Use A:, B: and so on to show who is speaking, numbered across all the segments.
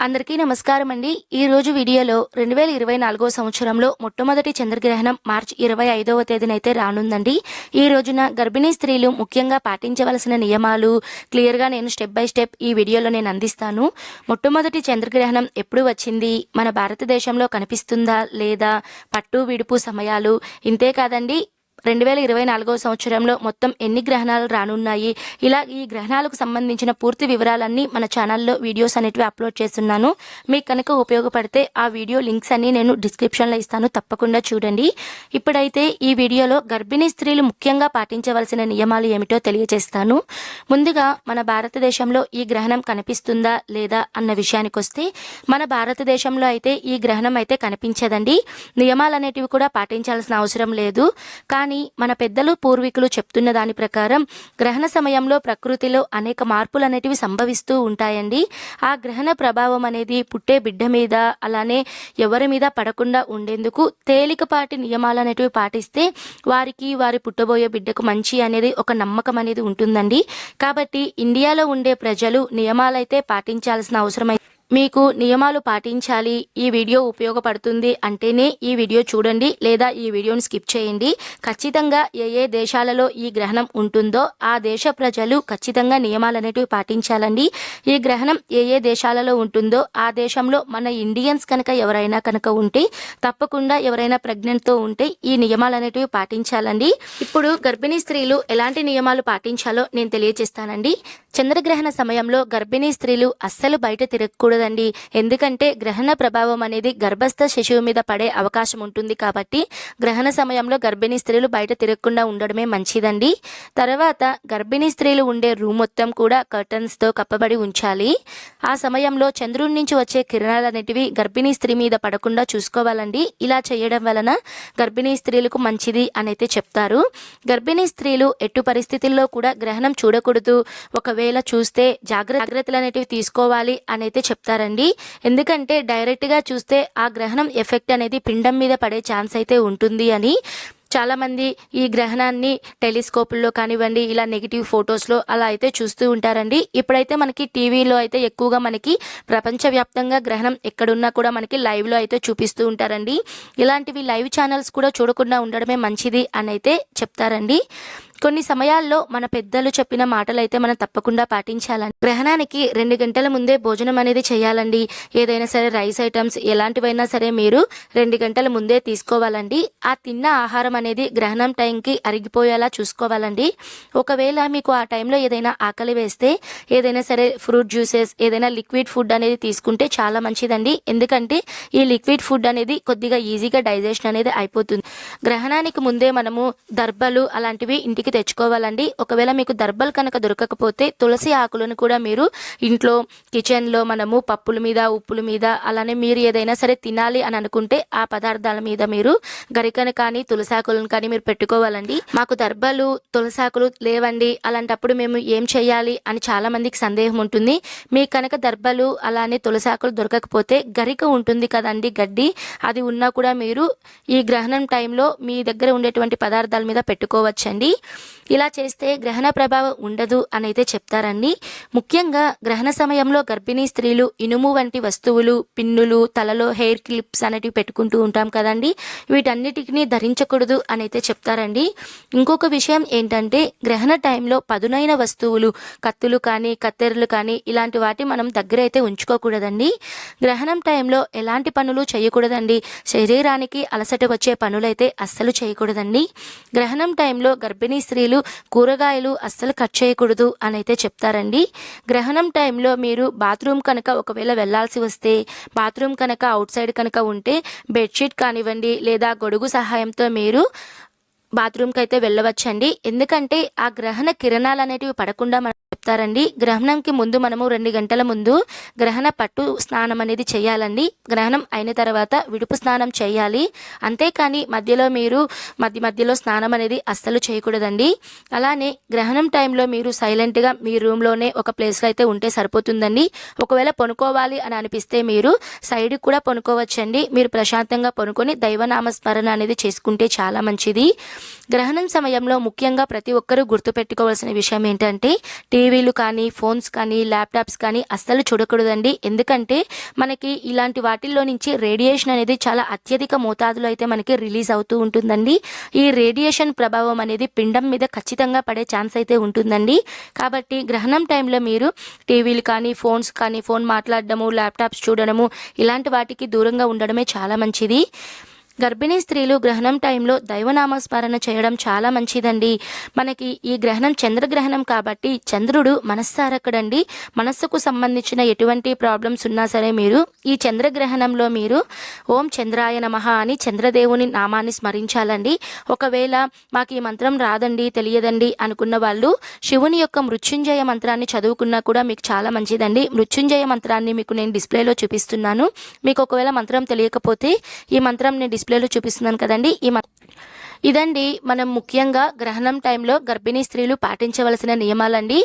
A: అందరికీ నమస్కారం అండి. ఈ రోజు వీడియోలో 2024 సంవత్సరంలో మొట్టమొదటి చంద్రగ్రహణం మార్చి 25వ తేదీనైతే రానుందండి. ఈ రోజున గర్భిణీ స్త్రీలు ముఖ్యంగా పాటించవలసిన నియమాలు క్లియర్గా నేను స్టెప్ బై స్టెప్ ఈ వీడియోలో నేను అందిస్తాను. మొట్టమొదటి చంద్రగ్రహణం ఎప్పుడు వచ్చింది, మన భారతదేశంలో కనిపిస్తుందా లేదా, పట్టు విడుపు సమయాలు, ఇంతే కాదండి 2024 సంవత్సరంలో మొత్తం ఎన్ని గ్రహణాలు రానున్నాయి, ఇలా ఈ గ్రహణాలకు సంబంధించిన పూర్తి వివరాలన్నీ మన ఛానల్లో వీడియోస్ అనేటివి అప్లోడ్ చేస్తున్నాను. మీకు కనుక ఉపయోగపడితే ఆ వీడియో లింక్స్ అన్ని నేను డిస్క్రిప్షన్లో ఇస్తాను, తప్పకుండా చూడండి. ఇప్పుడైతే ఈ వీడియోలో గర్భిణీ స్త్రీలు ముఖ్యంగా పాటించవలసిన నియమాలు ఏమిటో తెలియజేస్తాను. ముందుగా మన భారతదేశంలో ఈ గ్రహణం కనిపిస్తుందా లేదా అన్న విషయానికి వస్తే, మన భారతదేశంలో అయితే ఈ గ్రహణం అయితే కనిపించదండి. నియమాలు అనేటివి కూడా పాటించాల్సిన అవసరం లేదు. కానీ మన పెద్దలు పూర్వీకులు చెప్తున్న దాని ప్రకారం గ్రహణ సమయంలో ప్రకృతిలో అనేక మార్పులు అనేటివి సంభవిస్తూ ఉంటాయండి. ఆ గ్రహణ ప్రభావం అనేది పుట్టే బిడ్డ మీద అలానే ఎవరి మీద పడకుండా ఉండేందుకు తేలికపాటి నియమాలు అనేటివి పాటిస్తే వారికి వారి పుట్టబోయే బిడ్డకు మంచి అనేది ఒక నమ్మకం అనేది ఉంటుందండి. కాబట్టి ఇండియాలో ఉండే ప్రజలు నియమాలైతే పాటించాల్సిన అవసరం మీకు నియమాలు పాటించాలి, ఈ వీడియో ఉపయోగపడుతుంది అంటేనే ఈ వీడియో చూడండి, లేదా ఈ వీడియోని స్కిప్ చేయండి. ఖచ్చితంగా ఏ దేశాలలో ఈ గ్రహణం ఉంటుందో ఆ దేశ ప్రజలు ఖచ్చితంగా నియమాలు అనేటివి పాటించాలండి. ఈ గ్రహణం ఏ దేశాలలో ఉంటుందో ఆ దేశంలో మన ఇండియన్స్ కనుక ఎవరైనా కనుక ఉంటే, తప్పకుండా ఎవరైనా ప్రెగ్నెంట్తో ఉంటే ఈ నియమాలు అనేటివి పాటించాలండి. ఇప్పుడు గర్భిణీ స్త్రీలు ఎలాంటి నియమాలు పాటించాలో నేను తెలియజేస్తానండి. చంద్రగ్రహణ సమయంలో గర్భిణీ స్త్రీలు అస్సలు బయట తిరగకూడదండి. ఎందుకంటే గ్రహణ ప్రభావం అనేది గర్భస్థ శిశువు మీద పడే అవకాశం ఉంటుంది. కాబట్టి గ్రహణ సమయంలో గర్భిణీ స్త్రీలు బయట తిరగకుండా ఉండడమే మంచిదండి. తర్వాత గర్భిణీ స్త్రీలు ఉండే రూమ్ మొత్తం కూడా కర్టన్స్తో కప్పబడి ఉంచాలి. ఆ సమయంలో చంద్రుడి నుంచి వచ్చే కిరణాలు అనేటివి గర్భిణీ స్త్రీ మీద పడకుండా చూసుకోవాలండి. ఇలా చేయడం వలన గర్భిణీ స్త్రీలకు మంచిది అనైతే చెప్తారు. గర్భిణీ స్త్రీలు ఎటు పరిస్థితుల్లో కూడా గ్రహణం చూడకూడదు, ఒకవేళ చూస్తే జాగ్రత్తలు అనేటివి తీసుకోవాలి అనైతే చెప్తారండి. ఎందుకంటే డైరెక్ట్గా చూస్తే ఆ గ్రహణం ఎఫెక్ట్ అనేది పిండం మీద పడే ఛాన్స్ అయితే ఉంటుంది అని చాలామంది ఈ గ్రహణాన్ని టెలిస్కోపుల్లో కానివ్వండి, ఇలా నెగిటివ్ ఫొటోస్లో అలా అయితే చూస్తూ ఉంటారండి. ఇప్పుడైతే మనకి టీవీలో అయితే ఎక్కువగా మనకి ప్రపంచవ్యాప్తంగా గ్రహణం ఎక్కడున్నా కూడా మనకి లైవ్లో అయితే చూపిస్తూ ఉంటారండి. ఇలాంటివి లైవ్ ఛానల్స్ కూడా చూడకుండా ఉండడమే మంచిది అని అయితే చెప్తారండి. కొన్ని సమయాల్లో మన పెద్దలు చెప్పిన మాటలు అయితే మనం తప్పకుండా పాటించాలండి. గ్రహణానికి 2 గంటల ముందే భోజనం అనేది చేయాలండి. ఏదైనా సరే రైస్ ఐటమ్స్ ఎలాంటివైనా సరే మీరు 2 గంటల ముందే తీసుకోవాలండి. ఆ తిన్న ఆహారం అనేది గ్రహణం టైంకి అరిగిపోయేలా చూసుకోవాలండి. ఒకవేళ మీకు ఆ టైంలో ఏదైనా ఆకలి వేస్తే ఏదైనా సరే ఫ్రూట్ జ్యూసెస్, ఏదైనా లిక్విడ్ ఫుడ్ అనేది తీసుకుంటే చాలా మంచిదండి. ఎందుకంటే ఈ లిక్విడ్ ఫుడ్ అనేది కొద్దిగా ఈజీగా డైజెషన్ అనేది అయిపోతుంది. గ్రహణానికి ముందే మనము దర్బలు అలాంటివి ఇంటికి తెచ్చుకోవాలండి. ఒకవేళ మీకు దర్బలు కనుక దొరకకపోతే తులసి ఆకులను కూడా మీరు ఇంట్లో కిచెన్లో మనము పప్పుల మీద, ఉప్పుల మీద, అలానే మీరు ఏదైనా సరే తినాలి అని అనుకుంటే ఆ పదార్థాల మీద మీరు గరికను కానీ తులసాకులను కానీ మీరు పెట్టుకోవాలండి. మాకు దర్బలు తులసాకులు లేవండి, అలాంటప్పుడు మేము ఏం చేయాలి అని చాలా మందికి సందేహం ఉంటుంది. మీకు కనుక దర్బలు అలానే తులసాకులు దొరకకపోతే గరిక ఉంటుంది కదండి, గడ్డి, అది ఉన్నా కూడా మీరు ఈ గ్రహణం టైంలో మీ దగ్గర ఉండేటువంటి పదార్థాల మీద పెట్టుకోవచ్చండి. ఇలా చేస్తే గ్రహణ ప్రభావం ఉండదు అని అయితే చెప్తారండి. ముఖ్యంగా గ్రహణ సమయంలో గర్భిణీ స్త్రీలు ఇనుము వంటి వస్తువులు, పిన్నులు, తలలో హెయిర్ క్లిప్స్ అనేటివి పెట్టుకుంటూ ఉంటాం కదండి, వీటన్నిటిని ధరించకూడదు అని అయితే చెప్తారండి. ఇంకొక విషయం ఏంటంటే గ్రహణ టైంలో పదునైన వస్తువులు, కత్తులు కానీ కత్తెరలు కానీ ఇలాంటి వాటి మనం దగ్గర అయితే ఉంచుకోకూడదండి. గ్రహణం టైంలో ఎలాంటి పనులు చేయకూడదండి. శరీరానికి అలసట వచ్చే పనులైతే అస్సలు చేయకూడదండి. గ్రహణం టైంలో గర్భిణీ స్త్రీలు కూరగాయలు అస్సలు కట్ చేయకూడదు అని అయితే చెప్తారండి. గ్రహణం టైంలో మీరు బాత్రూమ్ కనుక ఒకవేళ వెళ్లాల్సి వస్తే, బాత్రూమ్ కనుక అవుట్ సైడ్ కనుక ఉంటే బెడ్షీట్ కానివ్వండి లేదా గొడుగు సహాయంతో మీరు బాత్రూమ్కి అయితే వెళ్ళవచ్చండి. ఎందుకంటే ఆ గ్రహణ కిరణాలు అనేటివి పడకుండా మనం చెప్తారండి. గ్రహణంకి ముందు మనము 2 గంటల ముందు గ్రహణ పట్టు స్నానం అనేది చేయాలండి. గ్రహణం అయిన తర్వాత విడుపు స్నానం చేయాలి. అంతేకాని మధ్యలో మీరు మధ్యలో స్నానం అనేది అస్సలు చేయకూడదండి. అలానే గ్రహణం టైంలో మీరు సైలెంట్గా మీ రూమ్లోనే ఒక ప్లేస్లో అయితే ఉంటే సరిపోతుందండి. ఒకవేళ పనుకోవాలి అని అనిపిస్తే మీరు సైడ్కి కూడా పనుకోవచ్చండి. మీరు ప్రశాంతంగా పనుకొని దైవనామస్మరణ అనేది చేసుకుంటే చాలా మంచిది. గ్రహణం సమయంలో ముఖ్యంగా ప్రతి ఒక్కరూ గుర్తుపెట్టుకోవాల్సిన విషయం ఏంటంటే టీవీ టీవీలు కానీ, ఫోన్స్ కానీ, ల్యాప్టాప్స్ కానీ అస్సలు చూడకూడదండి. ఎందుకంటే మనకి ఇలాంటి వాటిల్లో నుంచి రేడియేషన్ అనేది చాలా అత్యధిక మోతాదులో అయితే మనకి రిలీజ్ అవుతూ ఉంటుందండి. ఈ రేడియేషన్ ప్రభావం అనేది పిండం మీద ఖచ్చితంగా పడే ఛాన్స్ అయితే ఉంటుందండి. కాబట్టి గ్రహణం టైంలో మీరు టీవీలు కానీ, ఫోన్స్ కానీ, ఫోన్ మాట్లాడడము, ల్యాప్టాప్స్ చూడడము ఇలాంటి వాటికి దూరంగా ఉండడమే చాలా మంచిది. గర్భిణీ స్త్రీలు గ్రహణం టైంలో దైవనామస్మరణ చేయడం చాలా మంచిదండి. మనకి ఈ గ్రహణం చంద్రగ్రహణం కాబట్టి చంద్రుడు మనస్సారకుడండి. మనస్సుకు సంబంధించిన ఎటువంటి ప్రాబ్లమ్స్ ఉన్నా సరే మీరు ఈ చంద్రగ్రహణంలో మీరు ఓం చంద్రాయ నమః అని చంద్రదేవుని నామాన్ని స్మరించాలండి. ఒకవేళ మాకు ఈ మంత్రం రాదండి, తెలియదండి అనుకున్న వాళ్ళు శివుని యొక్క మృత్యుంజయ మంత్రాన్ని చదువుకున్నా కూడా మీకు చాలా మంచిదండి. మృత్యుంజయ మంత్రాన్ని మీకు నేను డిస్ప్లేలో చూపిస్తున్నాను. మీకు ఒకవేళ మంత్రం తెలియకపోతే ఈ మంత్రం నేను డిస్ప్లేలో చూపిస్తున్నాను కదండి. ఇదండి మనం ముఖ్యంగా గ్రహణం టైంలో గర్భిణీ స్త్రీలు పాటించవలసిన నియమాలండి.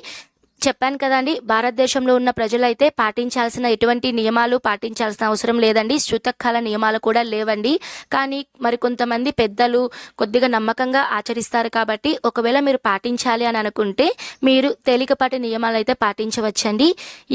A: చెప్పాను కదండి, భారతదేశంలో ఉన్న ప్రజలైతే పాటించాల్సిన ఎటువంటి నియమాలు పాటించాల్సిన అవసరం లేదండి. శృతకాల నియమాలు కూడా లేవండి. కానీ మరికొంతమంది పెద్దలు కొద్దిగా నమ్మకంగా ఆచరిస్తారు కాబట్టి ఒకవేళ మీరు పాటించాలి అని అనుకుంటే మీరు తేలికపాటి నియమాలు అయితే పాటించవచ్చండి.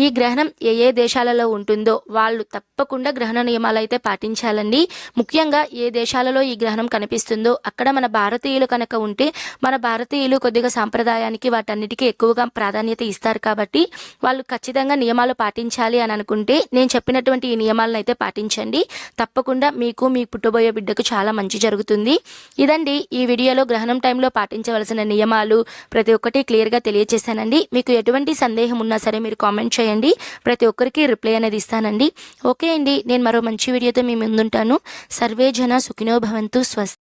A: ఈ గ్రహణం ఏ దేశాలలో ఉంటుందో వాళ్ళు తప్పకుండా గ్రహణ నియమాలు అయితే పాటించాలండి. ముఖ్యంగా ఏ దేశాలలో ఈ గ్రహణం కనిపిస్తుందో అక్కడ మన భారతీయులు కనుక ఉంటే మన భారతీయులు కొద్దిగా సాంప్రదాయానికి వాటన్నిటికీ ఎక్కువగా ప్రాధాన్యత ఇస్తారు కాబట్టి వాళ్ళు ఖచ్చితంగా నియమాలు పాటించాలి అని అనుకుంటే నేను చెప్పినటువంటి ఈ నియమాలను అయితే పాటించండి. తప్పకుండా మీకు మీ పుట్టబోయే బిడ్డకు చాలా మంచి జరుగుతుంది. ఇదండి ఈ వీడియోలో గ్రహణం టైంలో పాటించవలసిన నియమాలు ప్రతి ఒక్కటి క్లియర్గా తెలియజేశానండి. మీకు ఎటువంటి సందేహం ఉన్నా సరే మీరు కామెంట్ చేయండి. ప్రతి ఒక్కరికి రిప్లై అనేది ఇస్తానండి. ఓకే అండి, నేను మరో మంచి వీడియోతో మీ ముందుంటాను. సర్వే జన సుఖినో భవంతు. స్వస్తి.